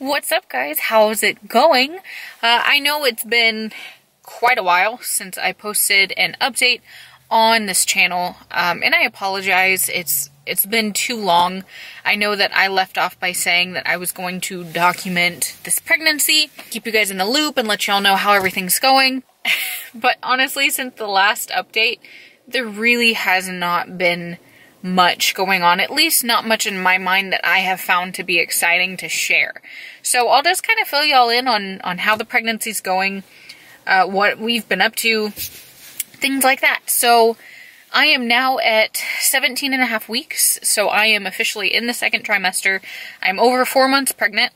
What's up, guys? How's it going? I know it's been quite a while since I posted an update on this channel, and I apologize. It's been too long. I know that I left off by saying that I was going to document this pregnancy, keep you guys in the loop, and let y'all know how everything's going. But honestly, since the last update, there really has not been much going on, at least not much in my mind that I have found to be exciting to share. So I'll just kind of fill y'all in on how the pregnancy's going, what we've been up to, things like that. So I am now at 17 and a half weeks, so I am officially in the second trimester. I'm over 4 months pregnant.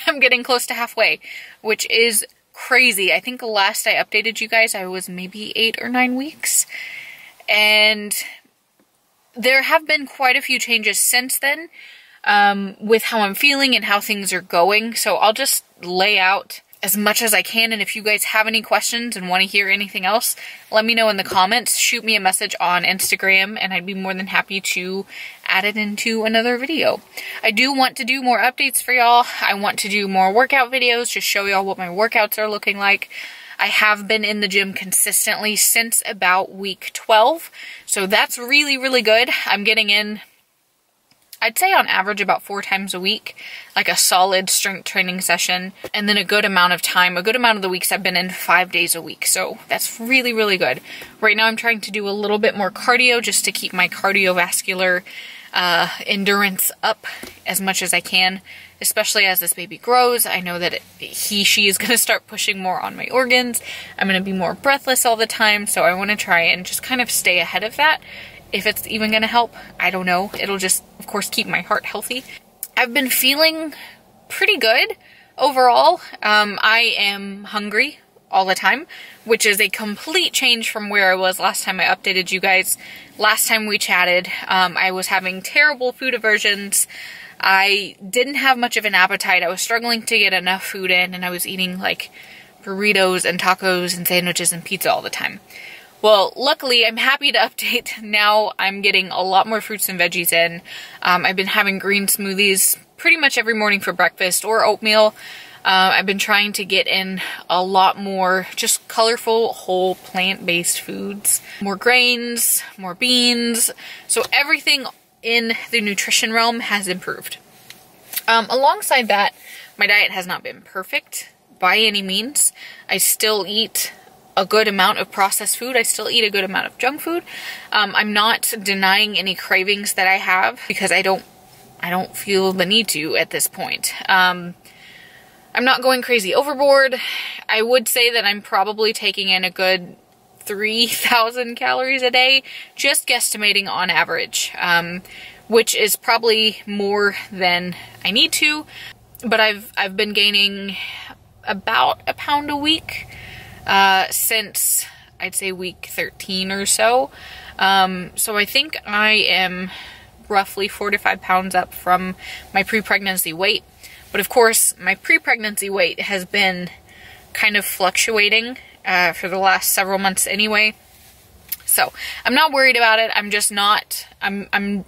I'm getting close to halfway, which is crazy. I think the last I updated you guys, I was maybe 8 or 9 weeks. And there have been quite a few changes since then, with how I'm feeling and how things are going. So I'll just lay out as much as I can, and if you guys have any questions and want to hear anything else, let me know in the comments. Shoot me a message on Instagram, and I'd be more than happy to add it into another video. I do want to do more updates for y'all. I want to do more workout videos, just show y'all what my workouts are looking like. I have been in the gym consistently since about week 12, so that's really, really good. I'm getting in, I'd say on average about 4 times a week, like a solid strength training session, and then a good amount of time, a good amount of the weeks I've been in 5 days a week, so that's really, really good. Right now I'm trying to do a little bit more cardio just to keep my cardiovascular endurance up as much as I can, especially as this baby grows. I know that she is going to start pushing more on my organs. I'm going to be more breathless all the time, so I want to try and just kind of stay ahead of that. If it's even going to help, I don't know. It'll just, of course, keep my heart healthy. I've been feeling pretty good overall. I am hungry all the time, which is a complete change from where I was last time I updated you guys. Last time we chatted, I was having terrible food aversions. I didn't have much of an appetite. I was struggling to get enough food in, and I was eating like burritos and tacos and sandwiches and pizza all the time. Well, luckily, I'm happy to update. Now I'm getting a lot more fruits and veggies in. I've been having green smoothies pretty much every morning for breakfast, or oatmeal. I've been trying to get in a lot more just colorful, whole, plant-based foods. More grains, more beans. So everything in the nutrition realm has improved. Alongside that, my diet has not been perfect by any means. I still eat a good amount of processed food. I still eat a good amount of junk food. I'm not denying any cravings that I have because I don't feel the need to at this point. I'm not going crazy overboard. I would say that I'm probably taking in a good 3,000 calories a day, just guesstimating on average, which is probably more than I need to, but I've been gaining about a pound a week since I'd say week 13 or so. So I think I am roughly 4 to 5 pounds up from my pre-pregnancy weight. But of course, my pre-pregnancy weight has been kind of fluctuating for the last several months anyway. So I'm not worried about it. I'm just not, I'm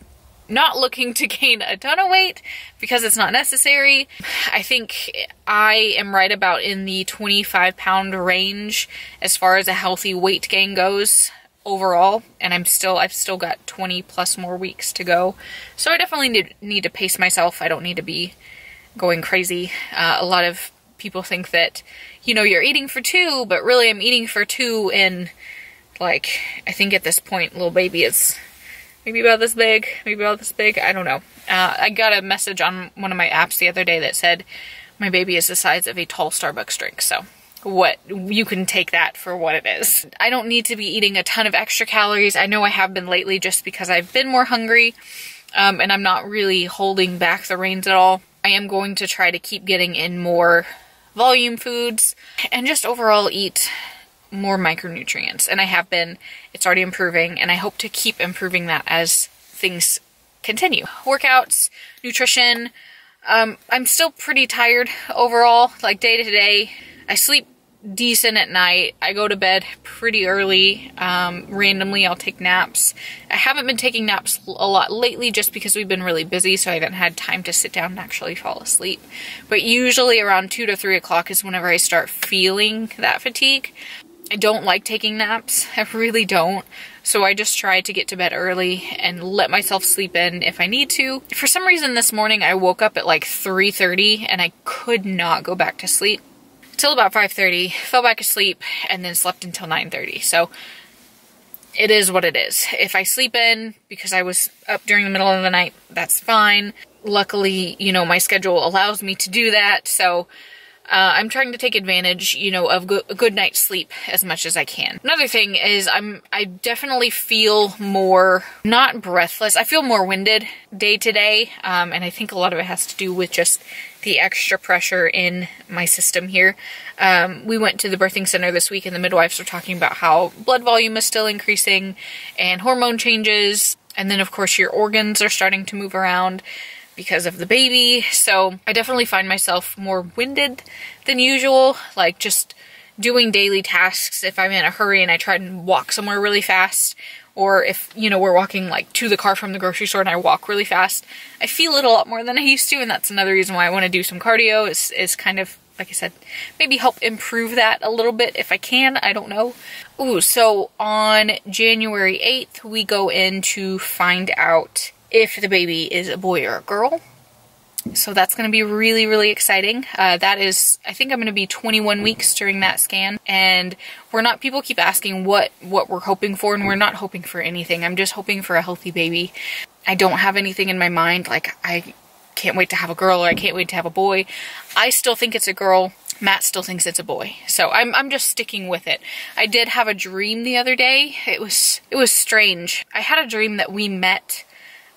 not looking to gain a ton of weight because it's not necessary. I think I am right about in the 25-pound range as far as a healthy weight gain goes overall, and I've still got 20 plus more weeks to go. So I definitely need to pace myself. I don't need to be going crazy. A lot of people think that, you know, you're eating for 2, but really I'm eating for 2 in, like, I think at this point, little baby is maybe about this big, I don't know. I got a message on one of my apps the other day that said my baby is the size of a tall Starbucks drink, so you can take that for what it is. I don't need to be eating a ton of extra calories. I know I have been lately just because I've been more hungry, and I'm not really holding back the reins at all. I am going to try to keep getting in more volume foods and just overall eat more micronutrients, and I have been. It's already improving, and I hope to keep improving that as things continue. Workouts, nutrition, I'm still pretty tired overall, like day to day. I sleep decent at night. I go to bed pretty early. Randomly, I'll take naps. I haven't been taking naps a lot lately just because we've been really busy, so I haven't had time to sit down and actually fall asleep. But usually around 2 to 3 o'clock is whenever I start feeling that fatigue. I don't like taking naps. I really don't. So I just try to get to bed early and let myself sleep in if I need to. For some reason this morning I woke up at like 3:30 and I could not go back to sleep till about 5:30, fell back asleep, and then slept until 9:30. So it is what it is. If I sleep in because I was up during the middle of the night, that's fine. Luckily, you know, my schedule allows me to do that. So I'm trying to take advantage, you know, of a good night's sleep as much as I can. Another thing is I definitely feel more, not breathless, I feel more winded day to day. And I think a lot of it has to do with just the extra pressure in my system here. We went to the birthing center this week and the midwives were talking about how blood volume is still increasing and hormone changes. And then of course your organs are starting to move around because of the baby. So I definitely find myself more winded than usual, like just doing daily tasks. If I'm in a hurry and I try and walk somewhere really fast, or if, you know, we're walking like to the car from the grocery store and I walk really fast, I feel it a lot more than I used to. And that's another reason why I want to do some cardio is kind of, like I said, maybe help improve that a little bit if I can. I don't know. Ooh, so on January 8th, we go in to find out if the baby is a boy or a girl. So that's going to be really, really exciting. That is, I think I'm going to be 21 weeks during that scan. And we're not, people keep asking what we're hoping for, and we're not hoping for anything. I'm just hoping for a healthy baby. I don't have anything in my mind, like I can't wait to have a girl or I can't wait to have a boy. I still think it's a girl. Matt still thinks it's a boy. So I'm just sticking with it. I did have a dream the other day. It was strange. I had a dream that we met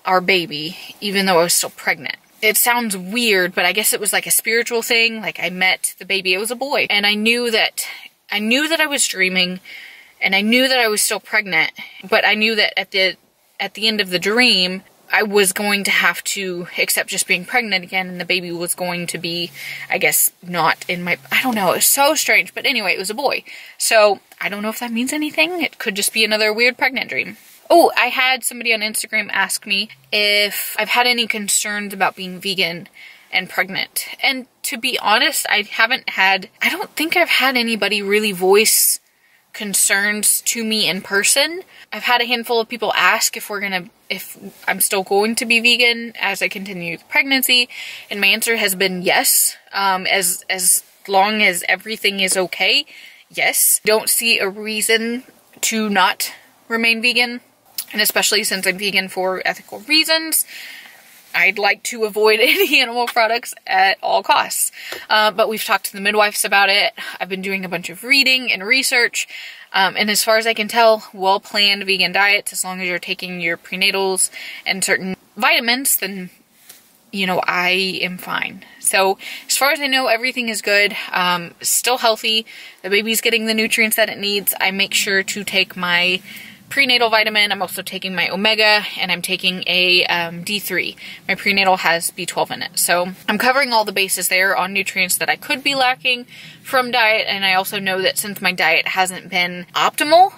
our baby, even though I was still pregnant. It sounds weird, but I guess it was like a spiritual thing. Like I met the baby, it was a boy. And I knew that I was dreaming and I knew that I was still pregnant, but I knew that at the end of the dream, I was going to have to accept just being pregnant again, and the baby was going to be, I guess, not in my, I don't know, it was so strange. But anyway, it was a boy. So I don't know if that means anything. It could just be another weird pregnant dream. Oh, I had somebody on Instagram ask me if I've had any concerns about being vegan and pregnant. And to be honest, I don't think I've had anybody really voice concerns to me in person. I've had a handful of people ask if I'm still going to be vegan as I continue the pregnancy. And my answer has been yes. As long as everything is okay, yes. Don't see a reason to not remain vegan. And especially since I'm vegan for ethical reasons, I'd like to avoid any animal products at all costs. But we've talked to the midwives about it. I've been doing a bunch of reading and research. And as far as I can tell, well-planned vegan diets, as long as you're taking your prenatals and certain vitamins, then, you know, I am fine. So as far as I know, everything is good. Still healthy. The baby's getting the nutrients that it needs. I make sure to take my prenatal vitamin. I'm also taking my omega, and I'm taking a D3. My prenatal has B12 in it. So I'm covering all the bases there on nutrients that I could be lacking from diet. And I also know that since my diet hasn't been optimal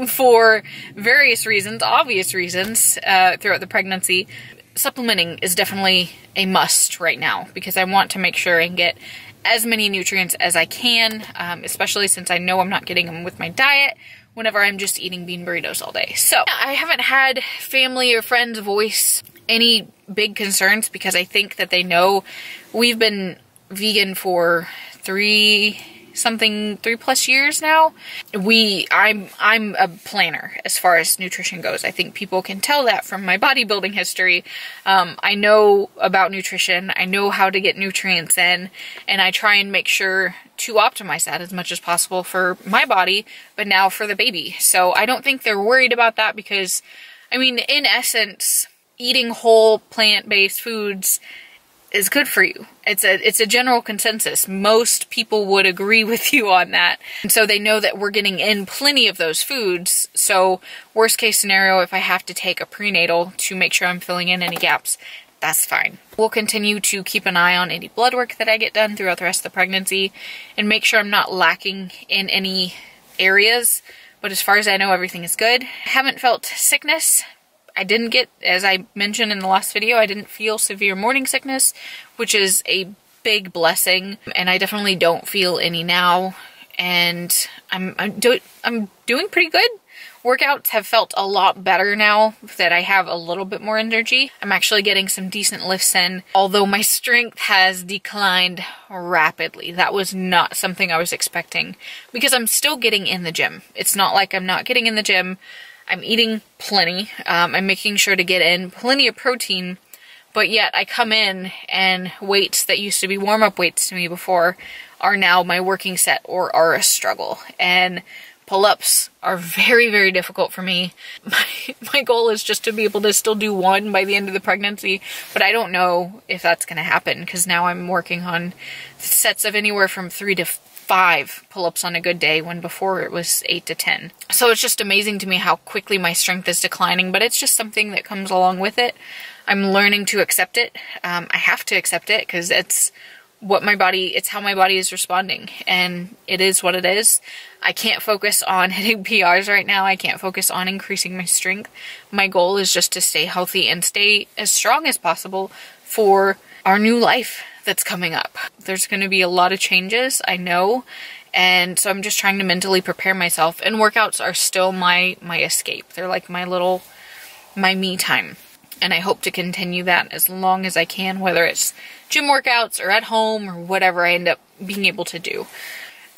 for various reasons, obvious reasons, throughout the pregnancy, supplementing is definitely a must right now, because I want to make sure and get as many nutrients as I can, especially since I know I'm not getting them with my diet whenever I'm just eating bean burritos all day. So I haven't had family or friends voice any big concerns, because I think that they know we've been vegan for 3+ years now. I'm a planner as far as nutrition goes. I think people can tell that from my bodybuilding history. I know about nutrition. I know how to get nutrients in, and I try and make sure to optimize that as much as possible for my body, but now for the baby. So I don't think they're worried about that, because, I mean, in essence, eating whole plant-based foods is good for you. It's a general consensus. Most people would agree with you on that. And so they know that we're getting in plenty of those foods. So worst case scenario, if I have to take a prenatal to make sure I'm filling in any gaps, that's fine. We'll continue to keep an eye on any blood work that I get done throughout the rest of the pregnancy and make sure I'm not lacking in any areas. But as far as I know, everything is good. I haven't felt sickness. I didn't get, as I mentioned in the last video, I didn't feel severe morning sickness, which is a big blessing. And I definitely don't feel any now. And I'm doing pretty good. Workouts have felt a lot better now that I have a little bit more energy. I'm actually getting some decent lifts in, although my strength has declined rapidly. That was not something I was expecting because I'm still getting in the gym. It's not like I'm not getting in the gym. I'm eating plenty. I'm making sure to get in plenty of protein, but yet I come in and weights that used to be warm-up weights to me before are now my working set or are a struggle. And pull-ups are very, very difficult for me. My goal is just to be able to still do one by the end of the pregnancy, but I don't know if that's going to happen because now I'm working on sets of anywhere from 3 to 5 pull-ups on a good day when before it was 8 to 10. So it's just amazing to me how quickly my strength is declining, but it's just something that comes along with it. I'm learning to accept it. I have to accept it because it's how my body is responding, and it is what it is. I can't focus on hitting PRs right now. I can't focus on increasing my strength. My goal is just to stay healthy and stay as strong as possible for our new life that's coming up. There's going to be a lot of changes, I know, and so I'm just trying to mentally prepare myself, and workouts are still my escape. They're like my me time. And I hope to continue that as long as I can, whether it's gym workouts or at home or whatever I end up being able to do.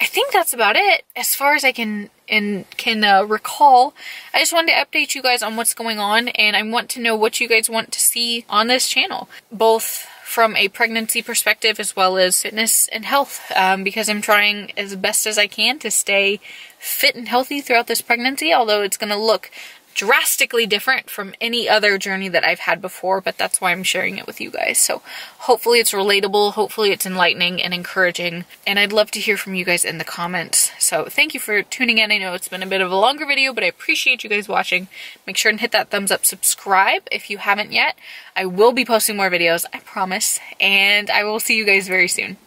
I think that's about it as far as I can recall. I just wanted to update you guys on what's going on, and I want to know what you guys want to see on this channel, both from a pregnancy perspective as well as fitness and health, because I'm trying as best as I can to stay fit and healthy throughout this pregnancy, although it's going to look drastically different from any other journey that I've had before, but that's why I'm sharing it with you guys. So hopefully it's relatable, hopefully it's enlightening and encouraging, and I'd love to hear from you guys in the comments. So thank you for tuning in. I know it's been a bit of a longer video, but I appreciate you guys watching. Make sure and hit that thumbs up, subscribe if you haven't yet. I will be posting more videos, I promise, and I will see you guys very soon.